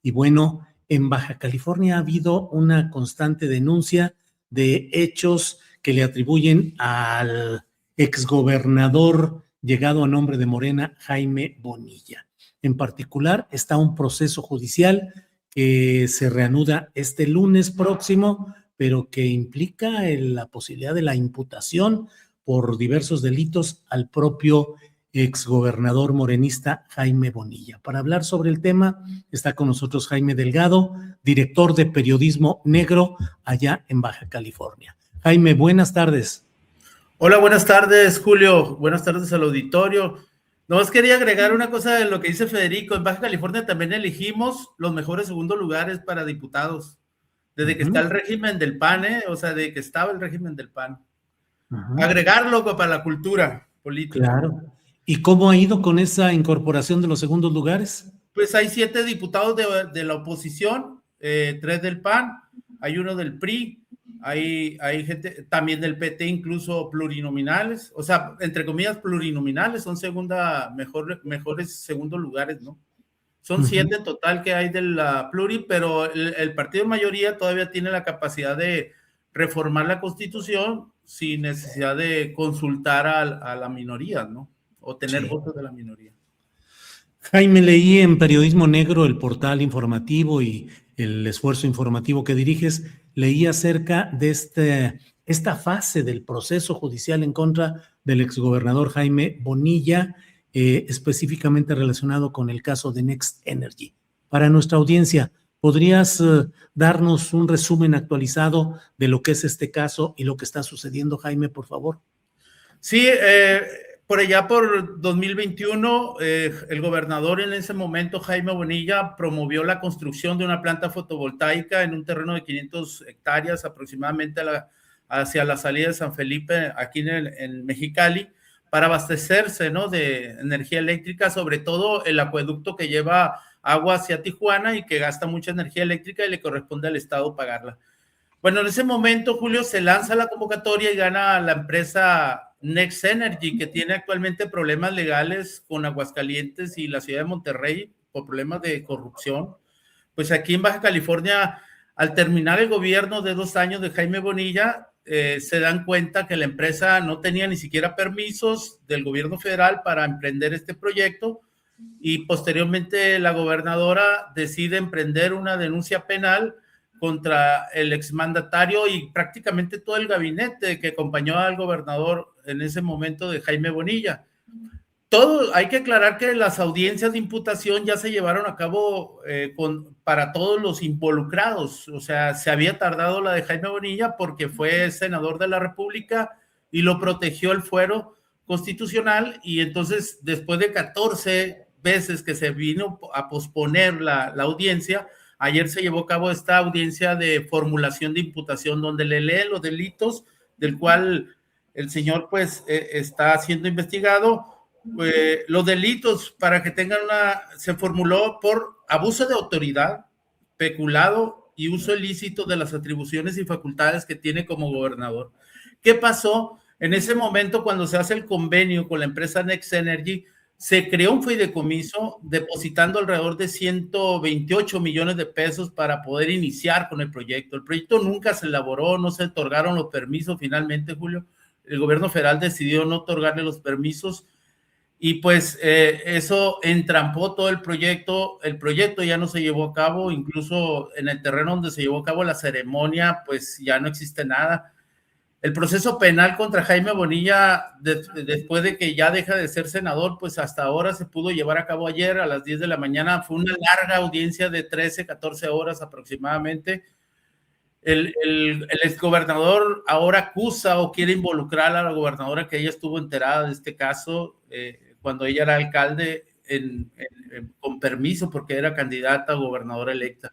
Y bueno, en Baja California ha habido una constante denuncia de hechos que le atribuyen al exgobernador llegado a nombre de Morena, Jaime Bonilla. En particular, está un proceso judicial que se reanuda este lunes próximo, pero que implica la posibilidad de la imputación por diversos delitos al propio exgobernador morenista Jaime Bonilla. Para hablar sobre el tema está con nosotros Jaime Delgado, director de periodismo negro allá en Baja California. Jaime, buenas tardes. Hola, buenas tardes, Julio. Buenas tardes al auditorio. Nomás quería agregar una cosa de lo que dice Federico. En Baja California también elegimos los mejores segundos lugares para diputados. Desde que está el régimen del PAN, o sea, desde que estaba el régimen del PAN. Agregarlo para la cultura política. Claro. ¿Y cómo ha ido con esa incorporación de los segundos lugares? Pues hay 7 diputados de la oposición, 3 del PAN, hay uno del PRI, hay gente también del PT, incluso plurinominales, o sea, entre comillas plurinominales, son mejores segundos lugares, ¿no? Son 7 en total que hay de la pluri, pero el partido de mayoría todavía tiene la capacidad de reformar la Constitución sin necesidad de consultar a la minoría, ¿no? O tener votos de la minoría. Jaime, leí en Periodismo Negro, el portal informativo y el esfuerzo informativo que diriges, leí acerca de esta fase del proceso judicial en contra del exgobernador Jaime Bonilla, específicamente relacionado con el caso de Next Energy. Para nuestra audiencia, ¿podrías darnos un resumen actualizado de lo que es este caso y lo que está sucediendo, Jaime, por favor? Sí, por allá por 2021, el gobernador en ese momento, Jaime Bonilla, promovió la construcción de una planta fotovoltaica en un terreno de 500 hectáreas aproximadamente hacia la salida de San Felipe, aquí en Mexicali, para abastecerse, ¿no?, de energía eléctrica, sobre todo el acueducto que lleva agua hacia Tijuana y que gasta mucha energía eléctrica y le corresponde al Estado pagarla. Bueno, en ese momento, Julio, se lanza la convocatoria y gana la empresa Next Energy, que tiene actualmente problemas legales con Aguascalientes y la ciudad de Monterrey por problemas de corrupción. Pues aquí en Baja California, al terminar el gobierno de 2 años de Jaime Bonilla, se dan cuenta que la empresa no tenía ni siquiera permisos del gobierno federal para emprender este proyecto y posteriormente la gobernadora decide emprender una denuncia penal contra el exmandatario y prácticamente todo el gabinete que acompañó al gobernador en ese momento de Jaime Bonilla. Hay que aclarar que las audiencias de imputación ya se llevaron a cabo para todos los involucrados, o sea, se había tardado la de Jaime Bonilla porque fue senador de la República y lo protegió el fuero constitucional, y entonces después de 14 veces que se vino a posponer la audiencia, ayer se llevó a cabo esta audiencia de formulación de imputación donde le leen los delitos del cual el señor pues está siendo investigado. Los delitos, para que tengan se formuló por abuso de autoridad, peculado y uso ilícito de las atribuciones y facultades que tiene como gobernador. ¿Qué pasó? En ese momento, cuando se hace el convenio con la empresa Next Energy, se creó un fideicomiso depositando alrededor de 128 millones de pesos para poder iniciar con el proyecto. El proyecto nunca se elaboró, no se otorgaron los permisos finalmente, Julio. El gobierno federal decidió no otorgarle los permisos y pues eso entrampó todo el proyecto ya no se llevó a cabo, incluso en el terreno donde se llevó a cabo la ceremonia, pues ya no existe nada. El proceso penal contra Jaime Bonilla, después de que ya deja de ser senador, pues hasta ahora se pudo llevar a cabo ayer a las 10 de la mañana, fue una larga audiencia de 13, 14 horas aproximadamente. El exgobernador ahora acusa o quiere involucrar a la gobernadora que ella estuvo enterada de este caso, cuando ella era alcalde con permiso porque era candidata a gobernadora electa.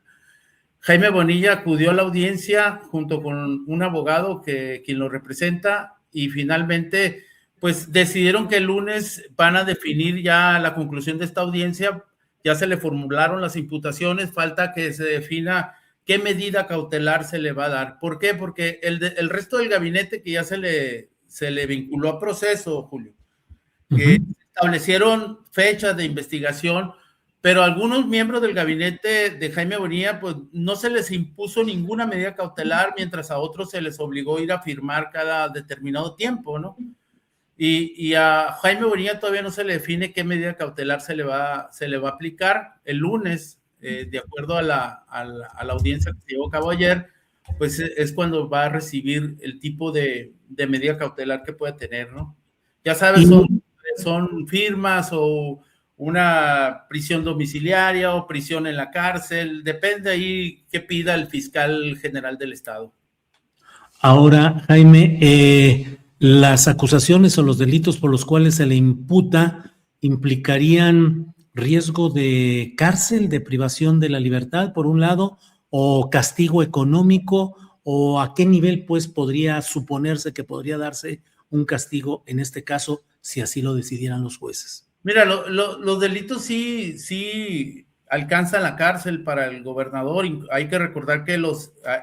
Jaime Bonilla acudió a la audiencia junto con un abogado quien lo representa y finalmente pues decidieron que el lunes van a definir ya la conclusión de esta audiencia, ya se le formularon las imputaciones, falta que se defina qué medida cautelar se le va a dar. ¿Por qué? Porque el resto del gabinete que ya se le vinculó a proceso, Julio, que establecieron fechas de investigación, pero a algunos miembros del gabinete de Jaime Bonilla, pues no se les impuso ninguna medida cautelar, mientras a otros se les obligó a ir a firmar cada determinado tiempo, ¿no? Y a Jaime Bonilla todavía no se le define qué medida cautelar se le va a aplicar. El lunes, de acuerdo a la audiencia que se llevó a cabo ayer, pues es cuando va a recibir el tipo de medida cautelar que puede tener, ¿no? Ya sabes, son firmas o una prisión domiciliaria o prisión en la cárcel, depende ahí qué pida el fiscal general del estado. Ahora, Jaime, las acusaciones o los delitos por los cuales se le imputa implicarían riesgo de cárcel, de privación de la libertad, por un lado, o castigo económico, o a qué nivel, pues, podría suponerse que podría darse un castigo en este caso, si así lo decidieran los jueces. Mira, los delitos sí alcanzan la cárcel para el gobernador. Hay que recordar que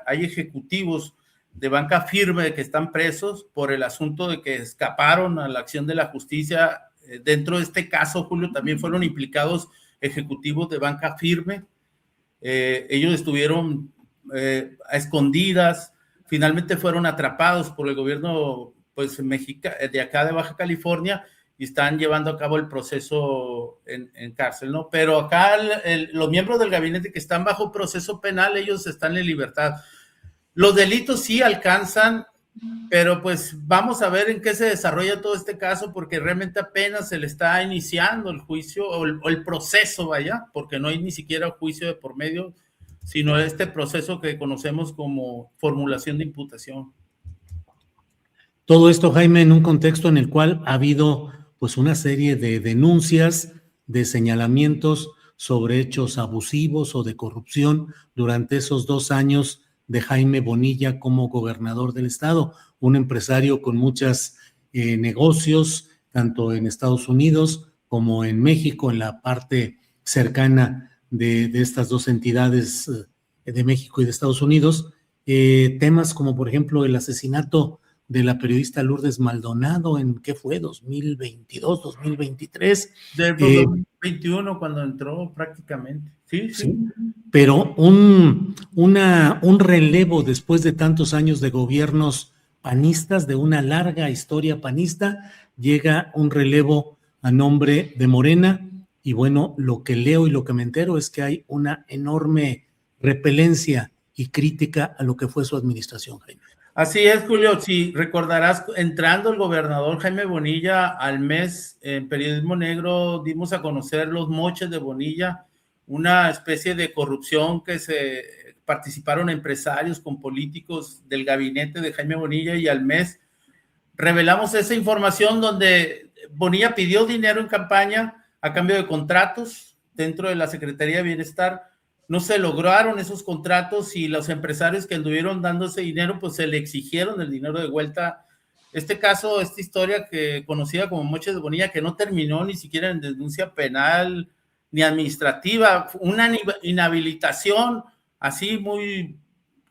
hay ejecutivos de banca firme que están presos por el asunto de que escaparon a la acción de la justicia. Dentro de este caso, Julio, también fueron implicados ejecutivos de banca firme. Ellos estuvieron a escondidas, finalmente fueron atrapados por el gobierno, pues, de acá de Baja California, y están llevando a cabo el proceso en cárcel, ¿no? Pero acá los miembros del gabinete que están bajo proceso penal, ellos están en libertad. Los delitos sí alcanzan, pero pues vamos a ver en qué se desarrolla todo este caso, porque realmente apenas se le está iniciando el juicio o el proceso, vaya, porque no hay ni siquiera juicio de por medio, sino este proceso que conocemos como formulación de imputación. Todo esto, Jaime, en un contexto en el cual ha habido pues una serie de denuncias, de señalamientos sobre hechos abusivos o de corrupción durante esos 2 años de Jaime Bonilla como gobernador del estado, un empresario con muchos negocios, tanto en Estados Unidos como en México, en la parte cercana de estas dos entidades de México y de Estados Unidos. Temas como, por ejemplo, el asesinato de la periodista Lourdes Maldonado en, ¿qué fue? 2022, 2023. De 2021, cuando entró prácticamente. Sí. Pero un relevo después de tantos años de gobiernos panistas, de una larga historia panista, llega un relevo a nombre de Morena, y bueno, lo que leo y lo que me entero es que hay una enorme repelencia y crítica a lo que fue su administración, Jaime. Así es, Julio. Si recordarás, entrando el gobernador Jaime Bonilla al mes, en Periodismo Negro dimos a conocer los moches de Bonilla, una especie de corrupción que participaron empresarios con políticos del gabinete de Jaime Bonilla, y al mes revelamos esa información donde Bonilla pidió dinero en campaña a cambio de contratos dentro de la Secretaría de Bienestar. No se lograron esos contratos y los empresarios que anduvieron dando ese dinero, pues se le exigieron el dinero de vuelta. Este caso, esta historia que conocida como Moches de Bonilla, que no terminó ni siquiera en denuncia penal ni administrativa, una inhabilitación así muy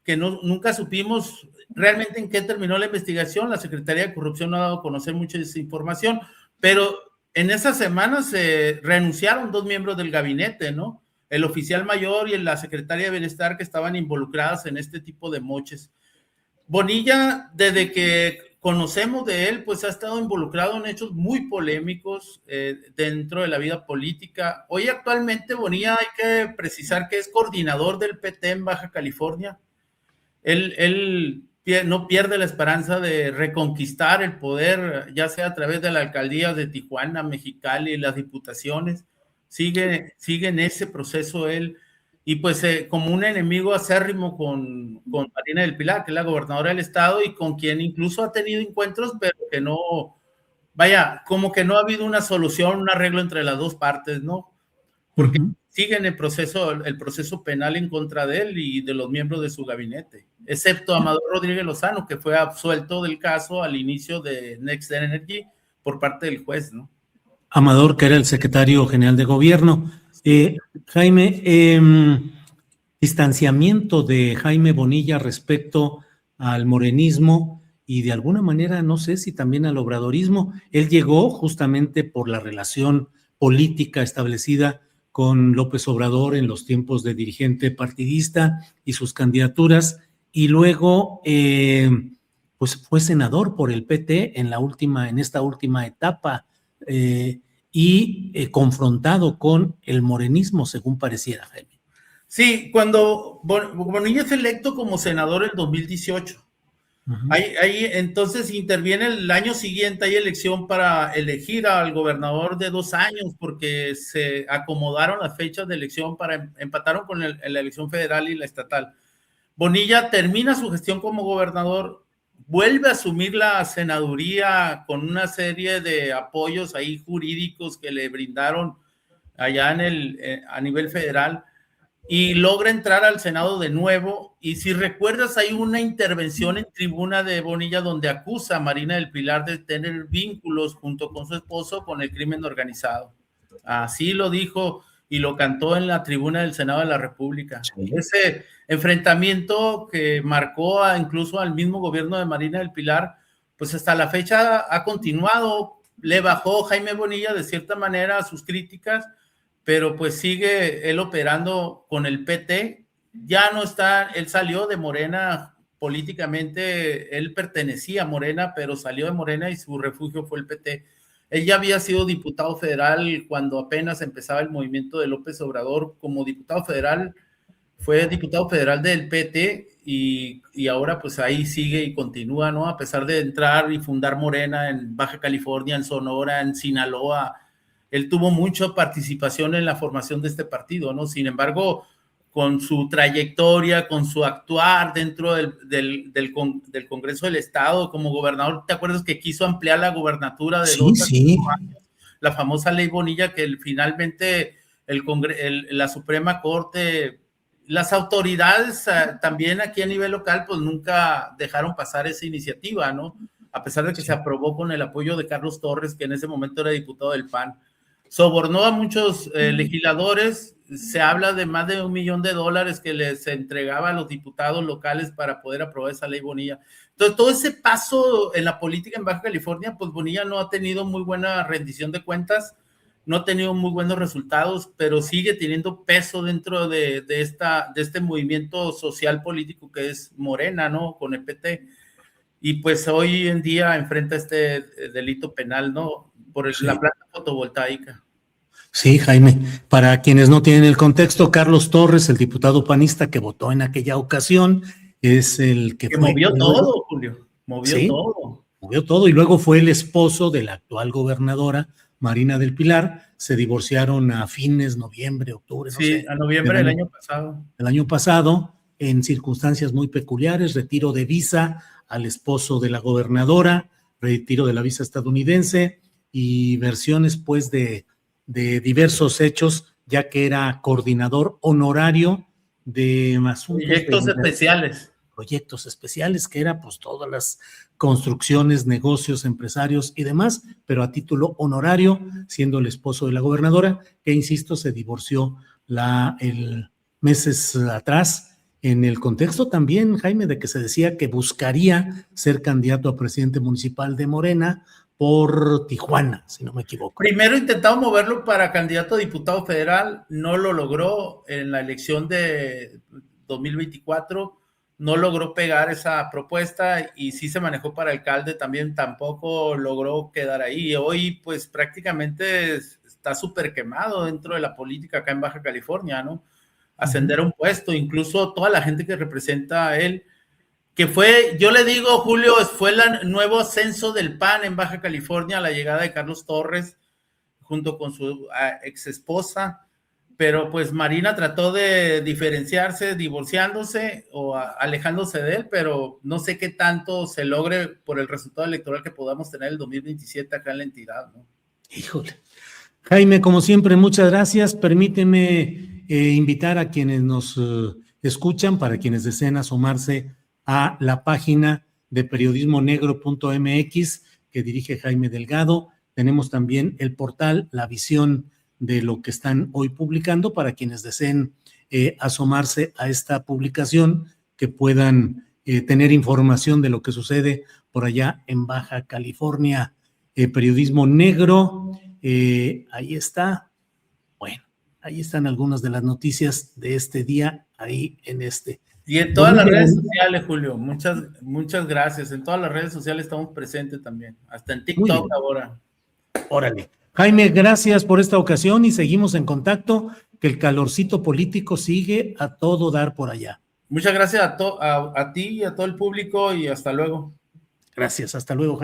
que nunca supimos realmente en qué terminó la investigación. La Secretaría de Corrupción no ha dado a conocer mucha de esa información, pero en esas semanas se renunciaron 2 miembros del gabinete, ¿no? El oficial mayor y la secretaria de Bienestar, que estaban involucradas en este tipo de moches. Bonilla, desde que conocemos de él, pues ha estado involucrado en hechos muy polémicos dentro de la vida política. Hoy actualmente Bonilla, hay que precisar que es coordinador del PT en Baja California. Él no pierde la esperanza de reconquistar el poder, ya sea a través de la alcaldía de Tijuana, Mexicali y las diputaciones. Sigue en ese proceso él, y pues como un enemigo acérrimo con Marina del Pilar, que es la gobernadora del estado, y con quien incluso ha tenido encuentros, pero que no, vaya, como que no ha habido una solución, un arreglo entre las dos partes, ¿no? Porque siguen el proceso penal en contra de él y de los miembros de su gabinete, excepto Amador Rodríguez Lozano, que fue absuelto del caso al inicio de Next Energy por parte del juez, ¿no? Amador, que era el secretario general de gobierno. Jaime, distanciamiento de Jaime Bonilla respecto al morenismo y de alguna manera, no sé si también al obradorismo. Él llegó justamente por la relación política establecida con López Obrador en los tiempos de dirigente partidista y sus candidaturas, y luego pues fue senador por el PT en esta última etapa, y confrontado con el morenismo, según pareciera, Jaime. Sí, cuando Bonilla es electo como senador en 2018. Ahí entonces interviene el año siguiente, hay elección para elegir al gobernador de 2 años, porque se acomodaron las fechas de elección empataron con la elección federal y la estatal. Bonilla termina su gestión como gobernador, vuelve a asumir la senaduría con una serie de apoyos ahí jurídicos que le brindaron allá a nivel federal, y logra entrar al Senado de nuevo. Y si recuerdas, hay una intervención en tribuna de Bonilla donde acusa a Marina del Pilar de tener vínculos junto con su esposo con el crimen organizado. Así lo dijo y lo cantó en la tribuna del Senado de la República. Sí. Ese enfrentamiento que marcó incluso al mismo gobierno de Marina del Pilar, pues hasta la fecha ha continuado. Le bajó Jaime Bonilla de cierta manera sus críticas, pero pues sigue él operando con el PT. Ya no está, él salió de Morena políticamente, él pertenecía a Morena, pero salió de Morena y su refugio fue el PT. Él ya había sido diputado federal cuando apenas empezaba el movimiento de López Obrador. Como diputado federal, fue diputado federal del PT y ahora pues ahí sigue y continúa, ¿no? A pesar de entrar y fundar Morena en Baja California, en Sonora, en Sinaloa, él tuvo mucha participación en la formación de este partido, ¿no? Sin embargo, con su trayectoria, con su actuar dentro del Congreso del Estado como gobernador, ¿te acuerdas que quiso ampliar la gubernatura de 2 a 5 años? La famosa ley Bonilla que finalmente la Suprema Corte, las autoridades también aquí a nivel local, pues nunca dejaron pasar esa iniciativa, ¿no? A pesar de que se aprobó con el apoyo de Carlos Torres, que en ese momento era diputado del PAN. Sobornó a muchos legisladores, se habla de más de $1 millón que les entregaba a los diputados locales para poder aprobar esa ley Bonilla. Entonces, todo ese paso en la política en Baja California, pues Bonilla no ha tenido muy buena rendición de cuentas, no ha tenido muy buenos resultados, pero sigue teniendo peso dentro de este movimiento social político que es Morena, ¿no? Con el PT. Y pues hoy en día enfrenta este delito penal, ¿no? Por la planta fotovoltaica. Sí, Jaime. Para quienes no tienen el contexto, Carlos Torres, el diputado panista que votó en aquella ocasión, es el que fue, movió todo, Julio. Movió todo. Movió todo, y luego fue el esposo de la actual gobernadora, Marina del Pilar. Se divorciaron a fines noviembre, octubre, no sé. Sí, a noviembre del año pasado. El año pasado, en circunstancias muy peculiares, retiro de visa al esposo de la gobernadora, retiro de la visa estadounidense y versiones pues de diversos hechos, ya que era coordinador honorario de asuntos proyectos especiales, que era pues todas las construcciones, negocios, empresarios y demás, pero a título honorario, siendo el esposo de la gobernadora, que insisto, se divorció meses atrás, en el contexto también, Jaime, de que se decía que buscaría ser candidato a presidente municipal de Morena por Tijuana, si no me equivoco. Primero intentaba moverlo para candidato a diputado federal, no lo logró en la elección de 2024, no logró pegar esa propuesta, y sí se manejó para alcalde también, tampoco logró quedar ahí. Hoy pues prácticamente está súper quemado dentro de la política acá en Baja California, ¿no? Ascender a un puesto, incluso toda la gente que representa a él, que fue, yo le digo, Julio, fue el nuevo ascenso del PAN en Baja California, la llegada de Carlos Torres, junto con su ex esposa, pero pues Marina trató de diferenciarse, divorciándose o alejándose de él, pero no sé qué tanto se logre por el resultado electoral que podamos tener el 2027 acá en la entidad, ¿no? Híjole. Jaime, como siempre, muchas gracias. Permíteme invitar a quienes nos escuchan, para quienes deseen asomarse a la página de periodismonegro.mx que dirige Jaime Delgado. Tenemos también el portal La Visión de lo que están hoy publicando, para quienes deseen asomarse a esta publicación, que puedan tener información de lo que sucede por allá en Baja California. Periodismo Negro, ahí está. Bueno, Ahí están algunas de las noticias de este día, ahí en este. Y en todas las redes sociales, Julio, muchas gracias. En todas las redes sociales estamos presentes también, hasta en TikTok ahora. Órale. Jaime, gracias por esta ocasión y seguimos en contacto, que el calorcito político sigue a todo dar por allá. Muchas gracias a ti y a todo el público y hasta luego. Gracias, hasta luego, Jaime.